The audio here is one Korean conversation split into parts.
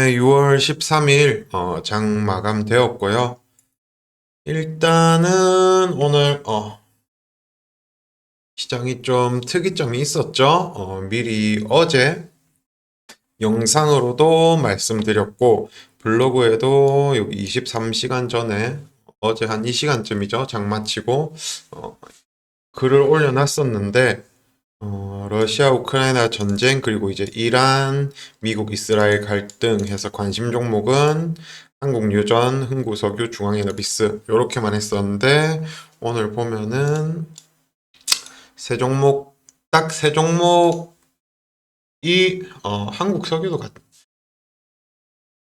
네, 6월 13일 장 마감되었고요. 일단은 오늘 시장이 좀 특이점이 있었죠. 미리 어제 영상으로도 말씀드렸고 블로그에도 여기 23시간 전에 어제 한 이 시간쯤이죠. 장 마치고 글을 올려놨었는데 러시아 우크라이나 전쟁 그리고 이제 이란 미국 이스라엘 갈등 해서 관심 종목은 한국유전, 흥구석유, 중앙에너비스 요렇게만 했었는데 오늘 보면은 세 종목 딱 세 종목이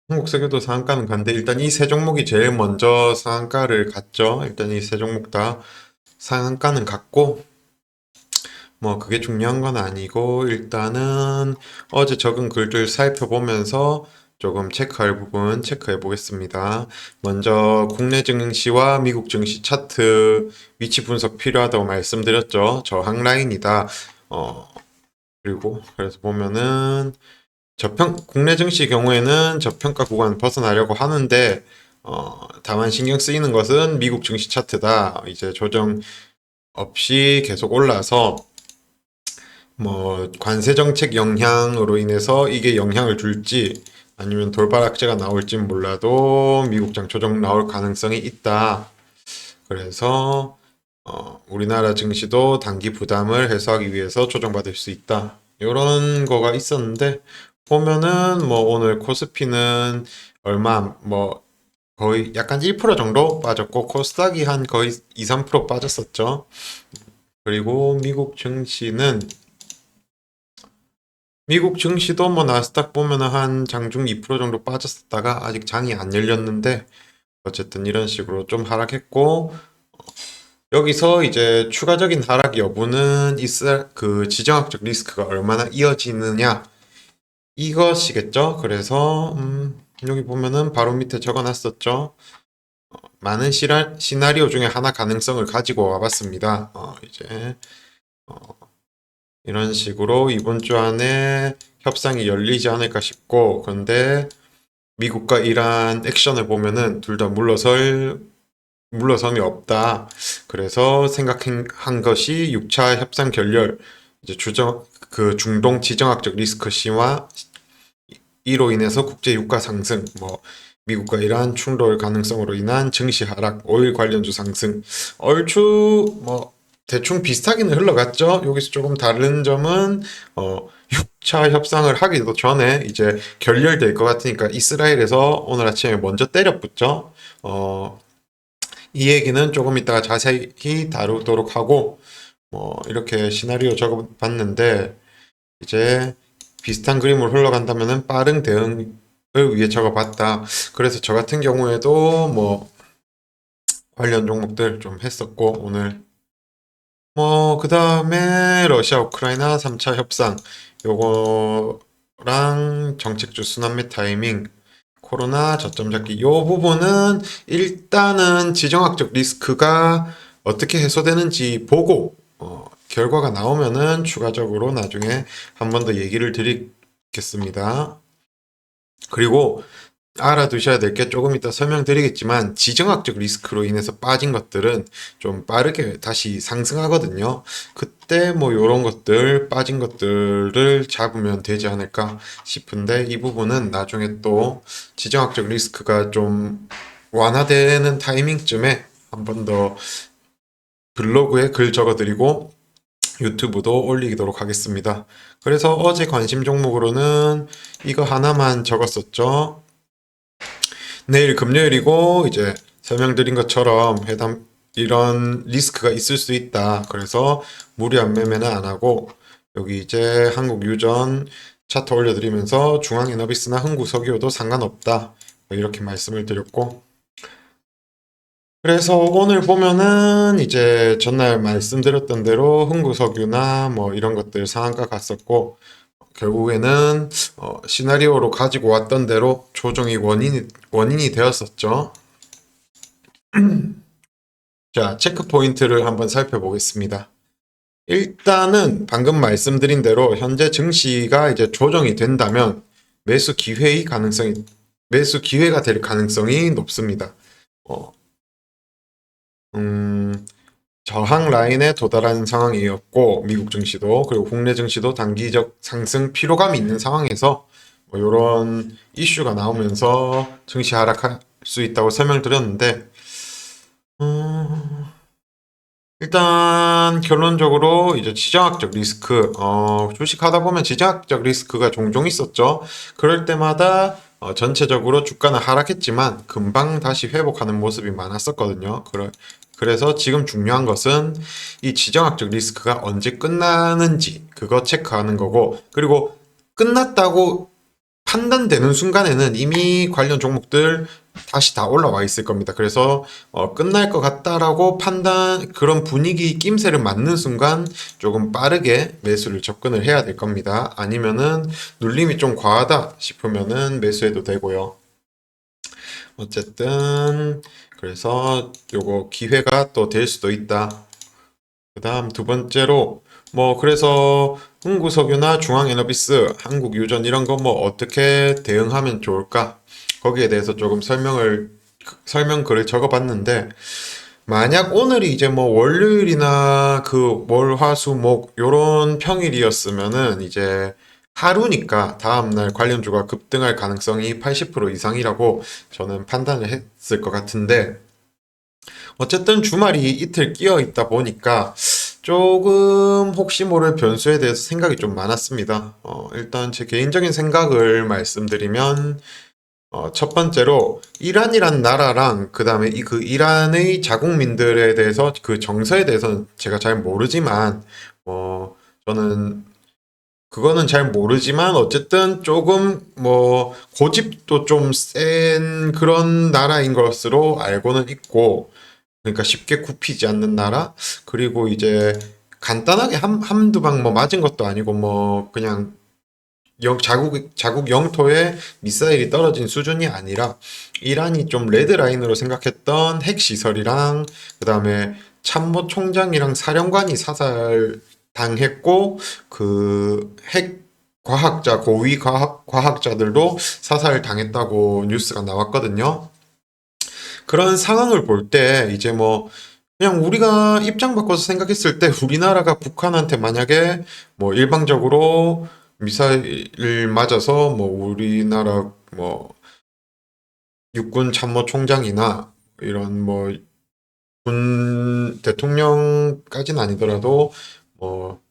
한국석유도 상한가는 간데 일단 이 세 종목이 제일 먼저 상한가를 갔죠. 일단 이 세 종목 다 상한가는 갔고 뭐 그게 중요한 건 아니고 일단은 어제 적은 글들 살펴보면서 조금 체크할 부분 체크해 보겠습니다. 먼저 국내 증시와 미국 증시 차트 위치 분석 필요하다고 말씀드렸죠. 저항 라인이다. 그리고 그래서 보면은 국내 증시 경우에는 저평가 구간 벗어나려고 하는데 다만 신경 쓰이는 것은 미국 증시 차트다. 이제 조정 없이 계속 올라서 뭐 관세 정책 영향으로 인해서 이게 영향을 줄지 아니면 돌발 악재가 나올진 몰라도 미국장 조정 나올 가능성이 있다. 그래서 우리나라 증시도 단기 부담을 해소하기 위해서 조정받을 수 있다. 이런 거가 있었는데 보면은 뭐 오늘 코스피는 얼마 뭐 거의 약간 1% 정도 빠졌고 코스닥이 한 거의 2, 3% 빠졌었죠. 그리고 미국 증시도 뭐 나스닥 보면은 한 장중 2% 정도 빠졌었다가 아직 장이 안 열렸는데 어쨌든 이런 식으로 좀 하락했고 여기서 이제 추가적인 하락 여부는 있을 그 지정학적 리스크가 얼마나 이어지느냐 이것이겠죠. 그래서 여기 보면은 바로 밑에 적어놨었죠. 많은 시나리오 중에 하나 가능성을 가지고 와봤습니다. 이제 어, 이런 식으로 이번 주 안에 협상이 열리지 않을까 싶고, 그런데 미국과 이란 액션을 보면은 둘 다 물러섬이 없다. 그래서 생각한 것이 6차 협상 결렬, 이제 중동 지정학적 리스크 심화, 이로 인해서 국제 유가 상승, 뭐 미국과 이란 충돌 가능성으로 인한 증시 하락, 오일 관련주 상승, 얼추 뭐 대충 비슷하게는 흘러갔죠. 여기서 조금 다른 점은 6차 협상을 하기도 전에 이제 결렬될 것 같으니까 이스라엘에서 오늘 아침에 먼저 때려붙죠. 이 얘기는 조금 이따가 자세히 다루도록 하고 뭐 이렇게 시나리오 적어봤는데 이제 비슷한 그림으로 흘러간다면은 빠른 대응을 위해 적어봤다. 그래서 저 같은 경우에도 뭐 관련 종목들 좀 했었고 오늘 뭐 그 다음에 러시아 우크라이나 3차 협상 요거랑 정책주 순환매 타이밍 코로나 저점 잡기 요 부분은 일단은 지정학적 리스크가 어떻게 해소되는지 보고 결과가 나오면은 추가적으로 나중에 한 번 더 얘기를 드리겠습니다. 그리고 알아두셔야 될 게 조금 이따 설명드리겠지만 지정학적 리스크로 인해서 빠진 것들은 좀 빠르게 다시 상승하거든요. 그때 뭐 요런 것들 빠진 것들을 잡으면 되지 않을까 싶은데 이 부분은 나중에 또 지정학적 리스크가 좀 완화되는 타이밍쯤에 한 번 더 블로그에 글 적어드리고 유튜브도 올리도록 하겠습니다. 그래서 어제 관심 종목으로는 이거 하나만 적었었죠. 내일 금요일이고 이제 설명드린 것처럼 이런 리스크가 있을 수 있다. 그래서 무리한 매매는 안 하고 여기 이제 한국유전 차트 올려드리면서 중앙에너비스나 흥구석유도 상관없다. 이렇게 말씀을 드렸고 그래서 오늘 보면은 이제 전날 말씀드렸던 대로 흥구석유나 뭐 이런 것들 상한가 갔었고 결국에는 시나리오로 가지고 왔던 대로 조정이 원인이 되었었죠. 자, 체크 포인트를 한번 살펴보겠습니다. 일단은 방금 말씀드린 대로 현재 증시가 이제 조정이 된다면 매수 기회가 될 가능성이 높습니다. 어, 음, 저항 라인에 도달하는 상황이었고 미국 증시도 그리고 국내 증시도 단기적 상승 피로감이 있는 상황에서 뭐 이런 이슈가 나오면서 증시 하락할 수 있다고 설명드렸는데 음, 일단 결론적으로 이제 지정학적 리스크, 주식하다 보면 지정학적 리스크가 종종 있었죠. 그럴 때마다 전체적으로 주가는 하락했지만 금방 다시 회복하는 모습이 많았었거든요. 그래서 지금 중요한 것은 이 지정학적 리스크가 언제 끝나는지 그거 체크하는 거고, 그리고 끝났다고 판단되는 순간에는 이미 관련 종목들 다시 다 올라와 있을 겁니다. 그래서 끝날 것 같다라고 그런 분위기 낌새를 맞는 순간 조금 빠르게 매수를 접근을 해야 될 겁니다. 아니면은 눌림이 좀 과하다 싶으면은 매수해도 되고요. 어쨌든 그래서 요거 기회가 또 될 수도 있다. 그 다음 두 번째로 그래서 흥구석유나 중앙에너비스, 한국유전 이런 거 어떻게 대응하면 좋을까? 거기에 대해서 조금 설명글을 적어봤는데 만약 오늘이 이제 월요일이나 월화수목 요런 평일이었으면은 이제 하루니까 다음날 관련주가 급등할 가능성이 80% 이상이라고 저는 판단을 했을 것 같은데 어쨌든 주말이 이틀 끼어 있다 보니까 조금 혹시 모를 변수에 대해서 생각이 좀 많았습니다. 일단 제 개인적인 생각을 말씀드리면, 첫 번째로 이란이란 나라랑 그 다음에 그 이란의 자국민들에 대해서 그 정서에 대해서는 제가 잘 모르지만, 저는 그거는 잘 모르지만 어쨌든 조금 고집도 좀 센 그런 나라인 것으로 알고는 있고 그러니까 쉽게 굽히지 않는 나라? 그리고 이제 간단하게 한두 방 맞은 것도 아니고 그냥 자국 영토에 미사일이 떨어진 수준이 아니라 이란이 좀 레드라인으로 생각했던 핵시설이랑 그다음에 참모 총장이랑 사령관이 사살당했고 그 핵 과학자들도 사살당했다고 뉴스가 나왔거든요. 그런 상황을 볼 때 이제 그냥 우리가 입장 바꿔서 생각했을 때 우리나라가 북한한테 만약에 일방적으로 미사일을 맞아서 우리나라 육군 참모총장이나 이런 군 대통령까지는 아니더라도 뭐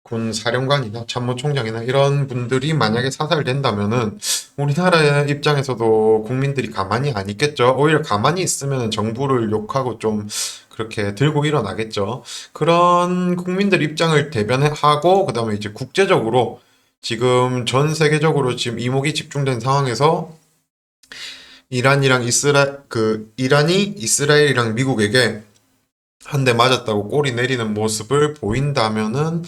군 사령관이나 참모총장이나 이런 분들이 만약에 사살된다면은 우리나라 입장에서도 국민들이 가만히 안 있겠죠. 오히려 가만히 있으면 정부를 욕하고 좀 그렇게 들고 일어나겠죠. 그런 국민들 입장을 대변하고 그다음에 이제 국제적으로 지금 전 세계적으로 지금 이목이 집중된 상황에서 이란이 이스라엘이랑 미국에게 한 대 맞았다고 꼬리 내리는 모습을 보인다면은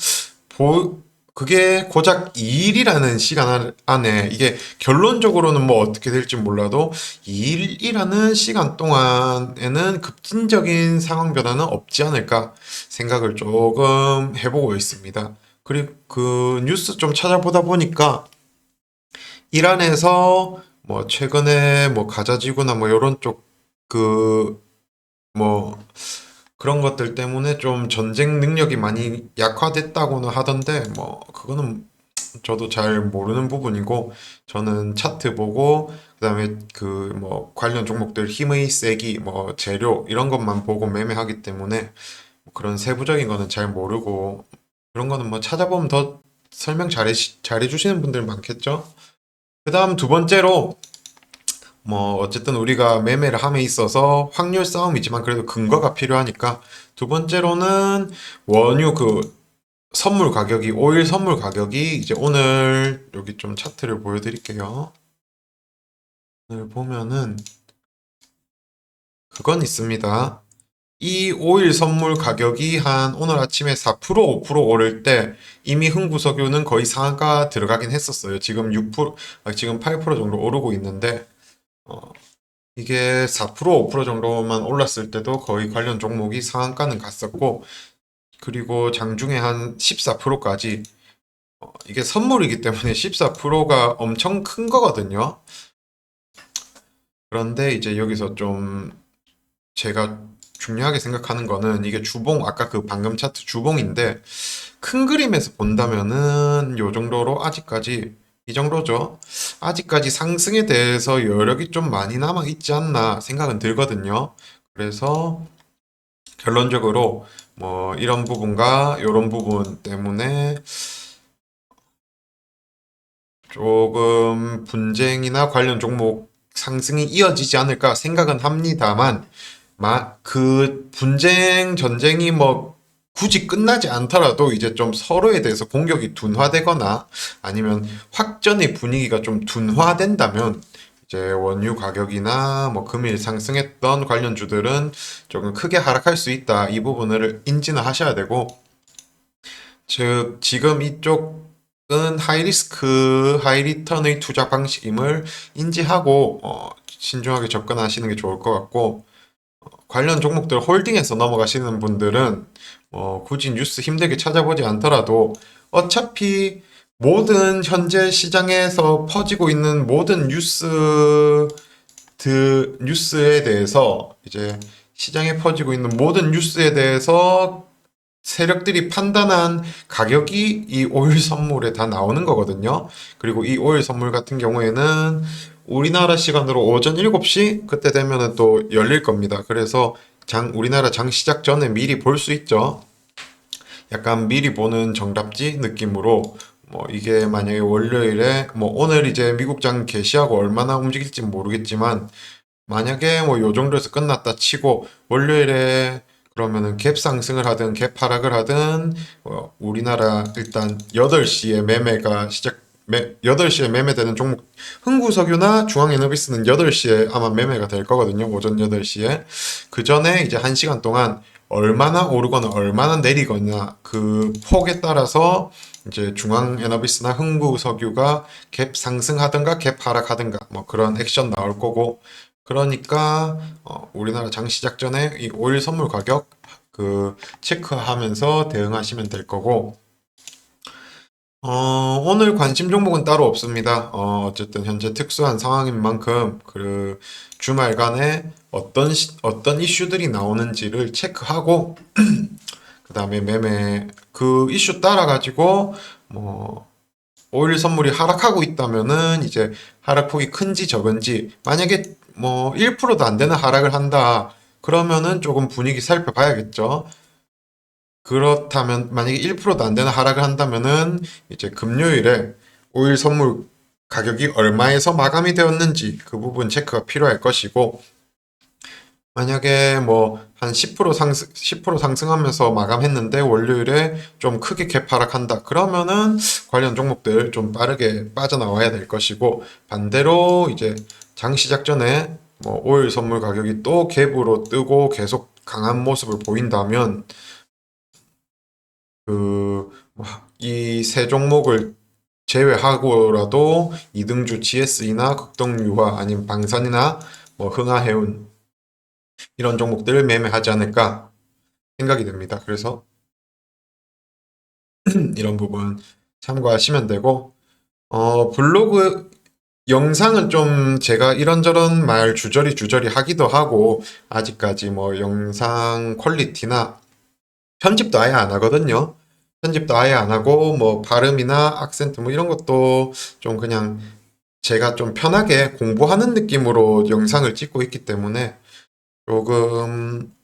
그게 고작 2일이라는 시간 안에 이게 결론적으로는 어떻게 될지 몰라도 2일이라는 시간 동안에는 급진적인 상황 변화는 없지 않을까 생각을 조금 해보고 있습니다. 그리고 그 뉴스 좀 찾아보다 보니까 이란에서 최근에 가자지구나 요런 쪽뭐 그런 것들 때문에 좀 전쟁 능력이 많이 약화됐다고는 하던데 그거는 저도 잘 모르는 부분이고 저는 차트 보고 그다음에 관련 종목들 힘의 세기 재료 이런 것만 보고 매매하기 때문에 그런 세부적인 거는 잘 모르고 그런 거는 찾아보면 더 설명 잘해 주시는 분들 많겠죠. 그다음 두 번째로 어쨌든 우리가 매매를 함에 있어서 확률 싸움이지만 그래도 근거가 필요하니까 두 번째로는 원유 오일 선물 가격이 이제 오늘 여기 좀 차트를 보여드릴게요. 오늘 보면은 그건 있습니다. 이 오일 선물 가격이 오늘 아침에 4% 5% 오를 때 이미 흥구석유는 거의 상한가 들어가긴 했었어요. 지금 8% 정도 오르고 있는데 어, 이게 4% 5% 정도만 올랐을 때도 거의 관련 종목이 상한가는 갔었고 그리고 장중에 한 14%까지 이게 선물이기 때문에 14%가 엄청 큰 거거든요. 그런데 이제 여기서 좀 제가 중요하게 생각하는 거는 이게 주봉, 아까 그 방금 차트 주봉인데 큰 그림에서 본다면은 요 정도로 아직까지 이 정도죠. 아직까지 상승에 대해서 여력이 좀 많이 남아 있지 않나 생각은 들거든요. 그래서 결론적으로 뭐 이런 부분과 이런 부분 때문에 조금 분쟁이나 관련 종목 상승이 이어지지 않을까 생각은 합니다만, 그 분쟁, 전쟁이 뭐 굳이 끝나지 않더라도 이제 좀 서로에 대해서 공격이 둔화되거나 아니면 확전의 분위기가 좀 둔화된다면 이제 원유 가격이나 뭐 금일 상승했던 관련주들은 조금 크게 하락할 수 있다. 이 부분을 인지는 하셔야 되고, 즉 지금 이쪽은 하이리스크, 하이리턴의 투자 방식임을 인지하고 신중하게 접근하시는 게 좋을 것 같고, 관련 종목들 홀딩해서 넘어가시는 분들은 굳이 뉴스 힘들게 찾아보지 않더라도 어차피 모든 현재 시장에서 퍼지고 있는 모든 뉴스에 대해서 이제 시장에 퍼지고 있는 모든 뉴스에 대해서 세력들이 판단한 가격이 이 오일 선물에 다 나오는 거거든요. 그리고 이 오일 선물 같은 경우에는 우리나라 시간으로 오전 7시 그때 되면은 또 열릴 겁니다. 그래서 우리나라 장 시작 전에 미리 볼 수 있죠. 약간 미리 보는 정답지 느낌으로 뭐 이게 만약에 월요일에 뭐 오늘 이제 미국장 개시하고 얼마나 움직일지 모르겠지만 만약에 뭐 요 정도에서 끝났다 치고 월요일에 그러면은 갭 상승을 하든 갭 하락을 하든 우리나라 일단 8시에 매매가 8시에 매매되는 종목 흥구석유나 중앙에너비스는 8시에 아마 매매가 될 거거든요. 오전 8시에. 그 전에 이제 1시간 동안 얼마나 오르거나 얼마나 내리거나 그 폭에 따라서 이제 중앙에너비스나 흥구석유가 갭 상승하든가 갭 하락하든가 뭐 그런 액션 나올 거고 그러니까 우리나라 장 시작 전에 이 오일 선물 가격 그 체크하면서 대응하시면 될 거고 오늘 관심 종목은 따로 없습니다. 어쨌든 현재 특수한 상황인 만큼 그 주말간에 어떤 이슈들이 나오는지를 체크하고 그 다음에 매매 그 이슈 따라 가지고 뭐 오일 선물이 하락하고 있다면은 이제 하락폭이 큰지 적은지 만약에 뭐 1%도 안 되는 하락을 한다 그러면은 조금 분위기 살펴봐야겠죠. 그렇다면 만약에 1%도 안 되는 하락을 한다면은 이제 금요일에 오일 선물 가격이 얼마에서 마감이 되었는지 그 부분 체크가 필요할 것이고 만약에 뭐 한 10% 상승하면서 마감했는데 월요일에 좀 크게 갭 하락한다. 그러면은 관련 종목들 좀 빠르게 빠져나와야 될 것이고 반대로 이제 장 시작 전에 뭐 오일 선물 가격이 또 갭으로 뜨고 계속 강한 모습을 보인다면 그 이 세 종목을 제외하고라도 이등주 GSE나 극동유화 아니면 방산이나 뭐 흥하해운 이런 종목들을 매매하지 않을까 생각이 됩니다. 그래서 이런 부분 참고하시면 되고 블로그 영상은 좀 제가 이런저런 말 주저리 하기도 하고 아직까지 뭐 영상 퀄리티나 편집도 아예 안 하거든요. 편집도 아예 안 하고 뭐 발음이나 악센트 뭐 이런 것도 좀 그냥 제가 좀 편하게 공부하는 느낌으로 영상을 찍고 있기 때문에 조금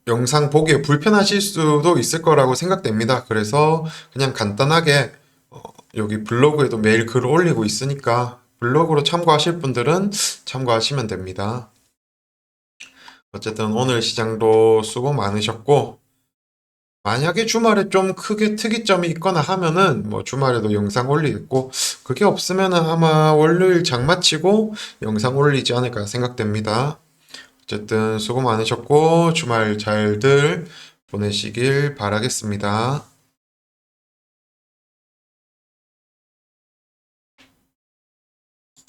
영상 보기에 불편하실 수도 있을 거라고 생각됩니다. 그래서 그냥 간단하게 여기 블로그에도 매일 글을 올리고 있으니까 블로그로 참고하실 분들은 참고하시면 됩니다. 어쨌든 오늘 시장도 수고 많으셨고 만약에 주말에 좀 크게 특이점이 있거나 하면은 뭐 주말에도 영상 올리겠고 그게 없으면은 아마 월요일 장 마치고 영상 올리지 않을까 생각됩니다. 어쨌든 수고 많으셨고 주말 잘들 보내시길 바라겠습니다.